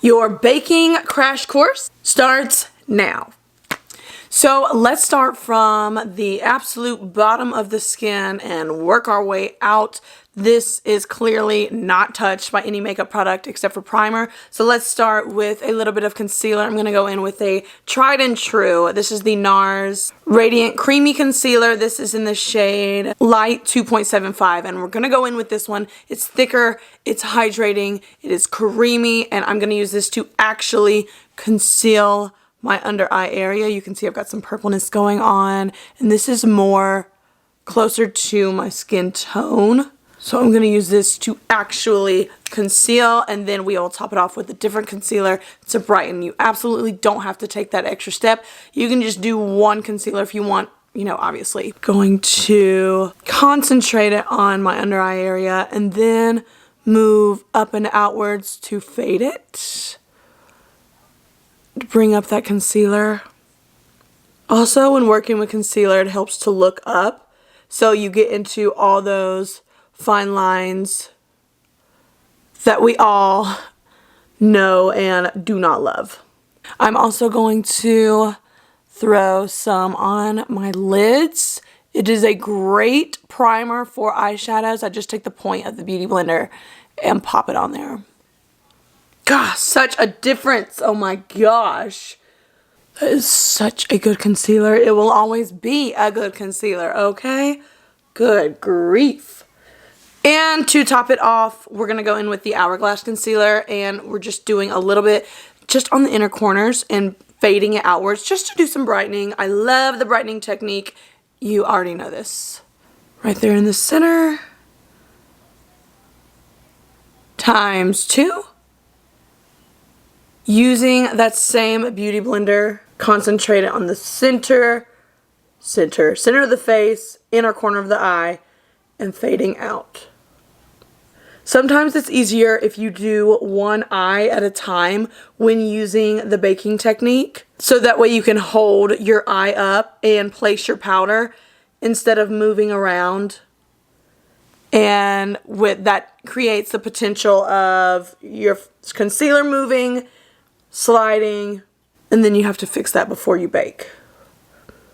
Your baking crash course starts now. So let's start from the absolute bottom of the skin and work our way out. This is clearly not touched by any makeup product except for primer. So let's start with a little bit of concealer. I'm going to go in with a tried and true. This is the NARS Radiant Creamy Concealer. This is in the shade Light 2.75, and we're going to go in with this one. It's thicker, it's hydrating, it is creamy, and I'm going to use this to actually conceal my under eye area. You can see I've got some purpleness going on, and this is more closer to my skin tone. So I'm going to use this to actually conceal, and then we will top it off with a different concealer to brighten. You absolutely don't have to take that extra step. You can just do one concealer if you want, you know, obviously. Going to concentrate it on my under eye area and then move up and outwards to fade it. To bring up that concealer. Also, when working with concealer, it helps to look up so you get into all those fine lines that we all know and do not love. I'm also going to throw some on my lids. It is a great primer for eyeshadows. I just take the point of the Beauty Blender and pop it on there. Gosh, such a difference. Oh my gosh. That is such a good concealer. It will always be a good concealer, okay? Good grief. And to top it off, we're going to go in with the Hourglass Concealer, and we're just doing a little bit just on the inner corners and fading it outwards just to do some brightening. I love the brightening technique. You already know this. Right there in the center. ×2. Using that same Beauty Blender, concentrate it on the center of the face, inner corner of the eye, and fading out. Sometimes it's easier if you do one eye at a time when using the baking technique, so that way you can hold your eye up and place your powder instead of moving around. And with that creates the potential of your concealer moving, sliding, and then you have to fix that before you bake.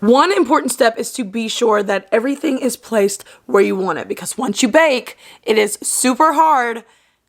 One important step is to be sure that everything is placed where you want it, because once you bake, it is super hard.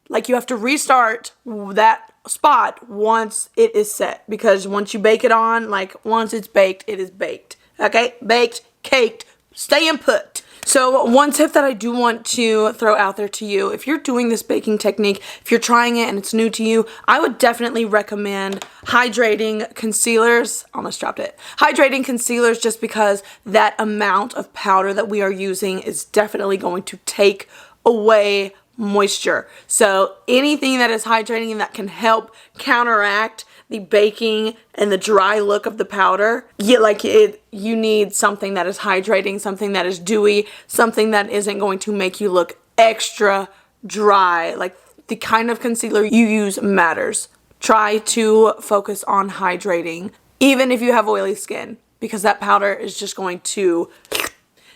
Like, you have to restart that spot once it is set, because once you bake it on, like, once it's baked, it is baked. Okay? Baked, caked, staying put. So one tip that I do want to throw out there to you, if you're doing this baking technique, if you're trying it and it's new to you, I would definitely recommend hydrating concealers. Almost dropped it. Hydrating concealers, just because that amount of powder that we are using is definitely going to take away moisture. So anything that is hydrating and that can help counteract the baking and the dry look of the powder, you need something that is hydrating, something that is dewy, something that isn't going to make you look extra dry. Like, the kind of concealer you use matters. Try to focus on hydrating, even if you have oily skin, because that powder is just going to...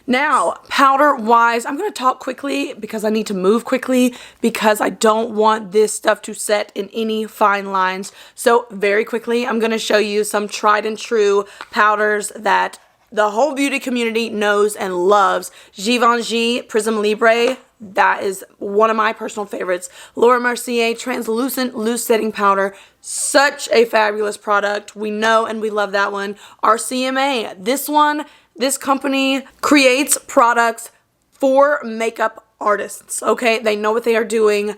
Now, powder wise, I'm going to talk quickly because I need to move quickly, because I don't want this stuff to set in any fine lines. So very quickly, I'm going to show you some tried and true powders that the whole beauty community knows and loves. Givenchy Prism Libre, that is one of my personal favorites. Laura Mercier Translucent Loose Setting Powder, such a fabulous product. We know and we love that one. RCMA, this company creates products for makeup artists, okay? They know what they are doing.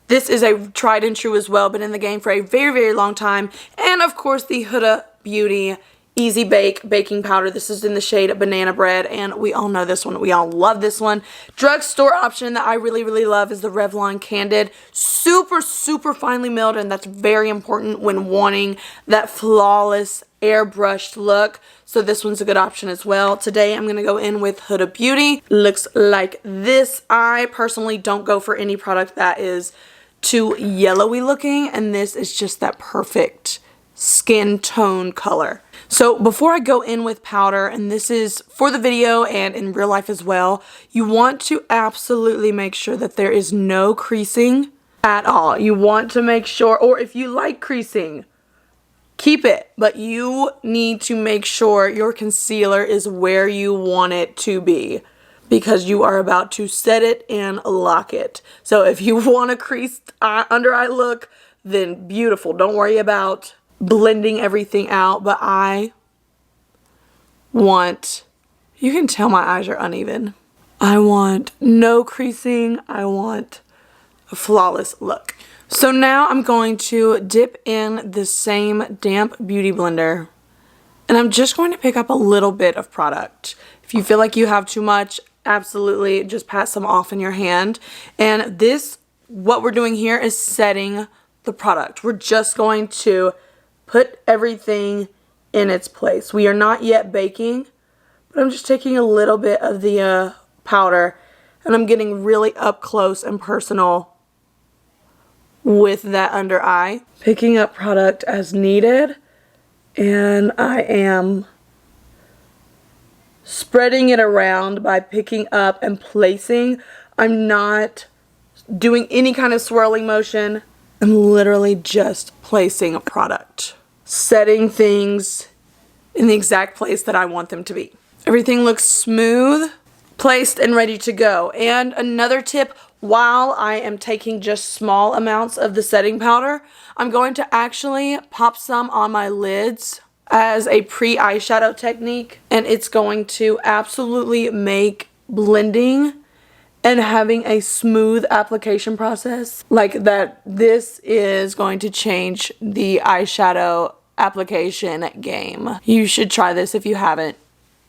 This is a tried and true as well, been in the game for a very, very long time. And of course, the Huda Beauty Easy Bake Baking Powder. This is in the shade Banana Bread, and we all know this one. We all love this one. Drugstore option that I really, really love is the Revlon Candid. Super, super finely milled, and that's very important when wanting that flawless airbrushed look. So this one's a good option as well. Today I'm going to go in with Huda Beauty. Looks like this. I personally don't go for any product that is too yellowy looking, and this is just that perfect skin tone color. So before I go in with powder, and this is for the video and in real life as well, you want to absolutely make sure that there is no creasing at all. You want to make sure, or if you like creasing, keep it, but you need to make sure your concealer is where you want it to be, because you are about to set it and lock it. So if you want a creased under eye look, then beautiful. Don't worry about blending everything out, but I want, you can tell my eyes are uneven. I want no creasing. I want a flawless look. So now I'm going to dip in the same damp beauty blender, and I'm just going to pick up a little bit of product. If you feel like you have too much, absolutely just pat some off in your hand. And this, what we're doing here is setting the product. We're just going to put everything in its place. We are not yet baking, but I'm just taking a little bit of the powder, and I'm getting really up close and personal with that under eye. Picking up product as needed, and I am spreading it around by picking up and placing. I'm not doing any kind of swirling motion. I'm literally just placing a product, setting things in the exact place that I want them to be. Everything looks smooth, placed, and ready to go. And another tip, while I am taking just small amounts of the setting powder, I'm going to actually pop some on my lids as a pre-eyeshadow technique, and it's going to absolutely make blending and having a smooth application process like that. This is going to change the eyeshadow application game. You should try this if you haven't.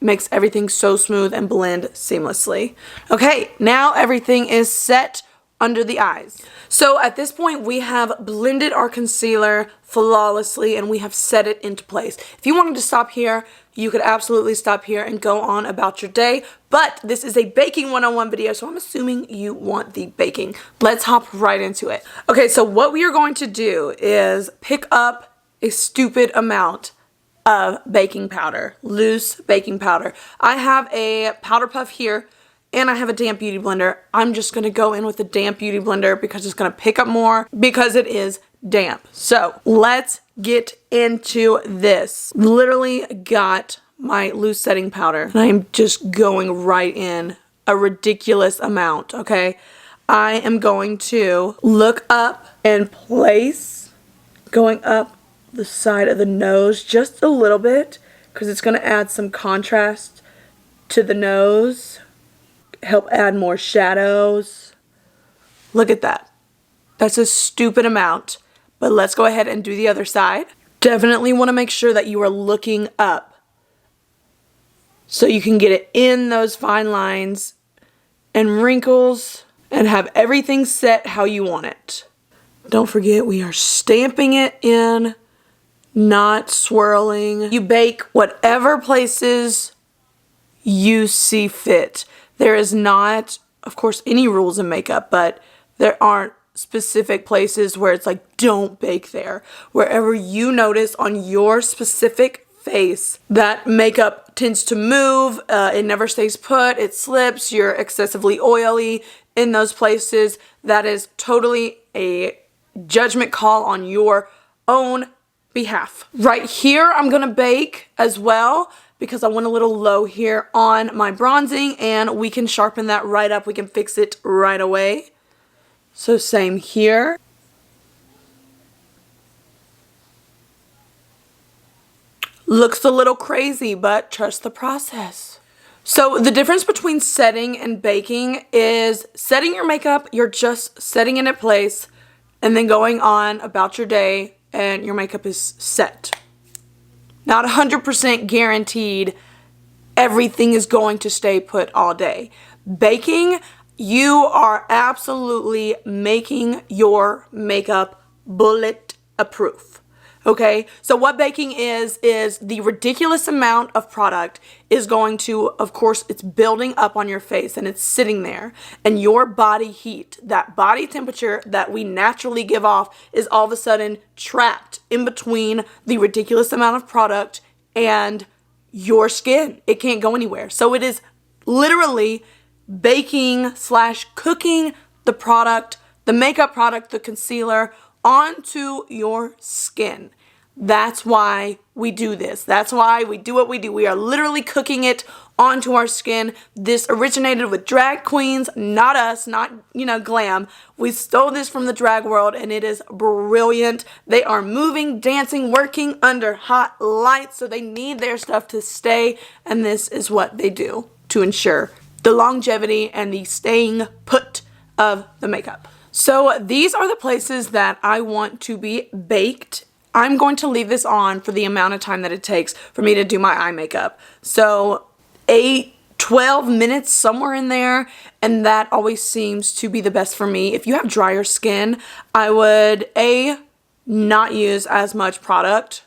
Makes everything so smooth and blend seamlessly. Okay, now everything is set under the eyes. So at this point, we have blended our concealer flawlessly and we have set it into place. If you wanted to stop here, you could absolutely stop here and go on about your day, but this is a baking 101 video, so I'm assuming you want the baking. Let's hop right into it. Okay, so what we are going to do is pick up a stupid amount of baking powder, loose baking powder. I have a powder puff here, and I have a damp beauty blender. I'm just going to go in with the damp beauty blender because it's going to pick up more because it is damp. So let's get into this. Literally got my loose setting powder, and I'm just going right in a ridiculous amount, okay? I am going to look up and place, going up the side of the nose just a little bit because it's going to add some contrast to the nose, help add more shadows. Look at that. That's a stupid amount, but let's go ahead and do the other side. Definitely want to make sure that you are looking up so you can get it in those fine lines and wrinkles and have everything set how you want it. Don't forget, we are stamping it in, not swirling. You bake whatever places you see fit. There is not, of course, any rules in makeup, but there aren't specific places where it's like, don't bake there. Wherever you notice on your specific face that makeup tends to move, it never stays put, it slips, you're excessively oily in those places, that is totally a judgment call on your own behalf. Right here, I'm gonna bake as well because I went a little low here on my bronzing, and we can sharpen that right up. We can fix it right away. So same here. Looks a little crazy, but trust the process. So the difference between setting and baking is setting your makeup, you're just setting it in place and then going on about your day and your makeup is set. Not 100% guaranteed everything is going to stay put all day. Baking, you are absolutely making your makeup bulletproof. Okay, so what baking is the ridiculous amount of product is going to, of course, it's building up on your face and it's sitting there, and your body heat, that body temperature that we naturally give off, is all of a sudden trapped in between the ridiculous amount of product and your skin. It can't go anywhere. So it is literally baking / cooking the product, the makeup product, the concealer, onto your skin. That's why we do this. That's why we do what we do. We are literally cooking it onto our skin. This originated with drag queens, not us, not, you know, glam. We stole this from the drag world and it is brilliant. They are moving, dancing, working under hot lights, so they need their stuff to stay, and this is what they do to ensure the longevity and the staying put of the makeup. So these are the places that I want to be baked. I'm going to leave this on for the amount of time that it takes for me to do my eye makeup. So 12 minutes, somewhere in there, and that always seems to be the best for me. If you have drier skin, I would not use as much product.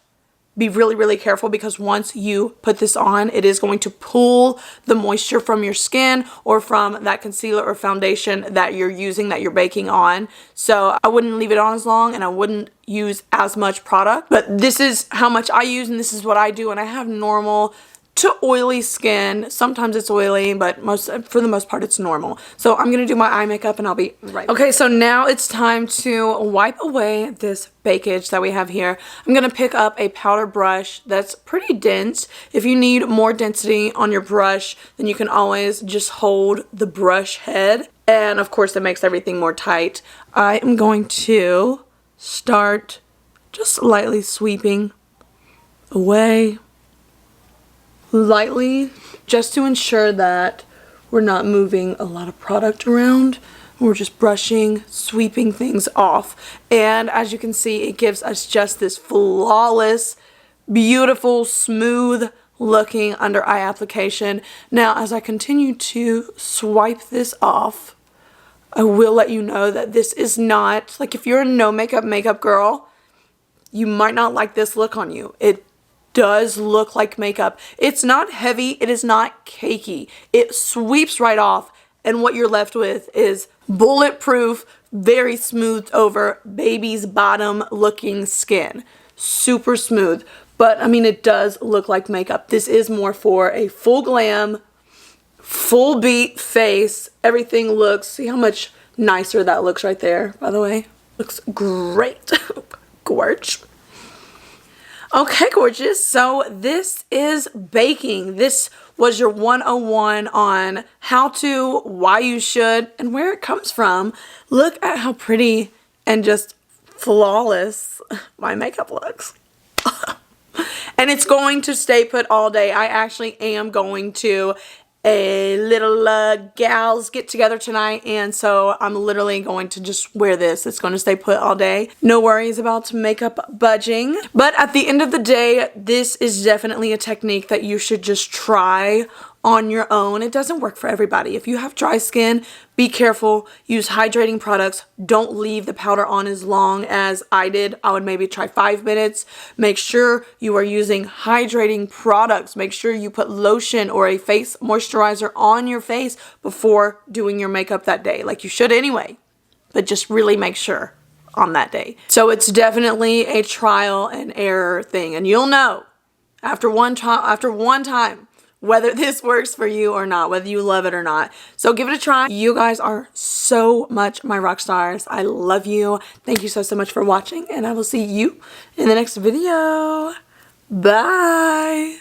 Be really, really careful, because once you put this on, it is going to pull the moisture from your skin or from that concealer or foundation that you're using, that you're baking on. So I wouldn't leave it on as long, and I wouldn't use as much product. But this is how much I use, and this is what I do. And I have normal to oily skin. Sometimes it's oily, but for the most part it's normal. So I'm gonna do my eye makeup and I'll be right back. Okay, so now it's time to wipe away this bakage that we have here. I'm gonna pick up a powder brush that's pretty dense. If you need more density on your brush, then you can always just hold the brush head, and of course it makes everything more tight. I am going to start just lightly sweeping away, lightly, just to ensure that we're not moving a lot of product around. We're just brushing, sweeping things off. And as you can see, it gives us just this flawless, beautiful, smooth looking under eye application. Now, as I continue to swipe this off, I will let you know that this is not, like, if you're a no makeup girl, you might not like this look on you. It does look like makeup. It's not heavy, it is not cakey. It sweeps right off, and what you're left with is bulletproof, very smoothed over baby's bottom looking skin. Super smooth. But I mean, it does look like makeup. This is more for a full glam, full beat face. Everything looks, see how much nicer that looks right there, by the way. Looks great. Gorge. Okay, gorgeous. So this is baking. This was your 101 on how to, why you should, and where it comes from. Look at how pretty and just flawless my makeup looks. And it's going to stay put all day. I actually am going to a little gals get together tonight, and so I'm literally going to just wear this. It's going to stay put all day. No worries about makeup budging. But at the end of the day, this is definitely a technique that you should just try on your own. It doesn't work for everybody. If you have dry skin, be careful. Use hydrating products. Don't leave the powder on as long as I did. I would maybe try 5 minutes. Make sure you are using hydrating products. Make sure you put lotion or a face moisturizer on your face before doing your makeup that day, like you should anyway, but just really make sure on that day. So it's definitely a trial and error thing, and you'll know after one time whether this works for you or not, whether you love it or not. So give it a try. You guys are so much my rock stars. I love you. Thank you so much for watching, and I will see you in the next video. Bye.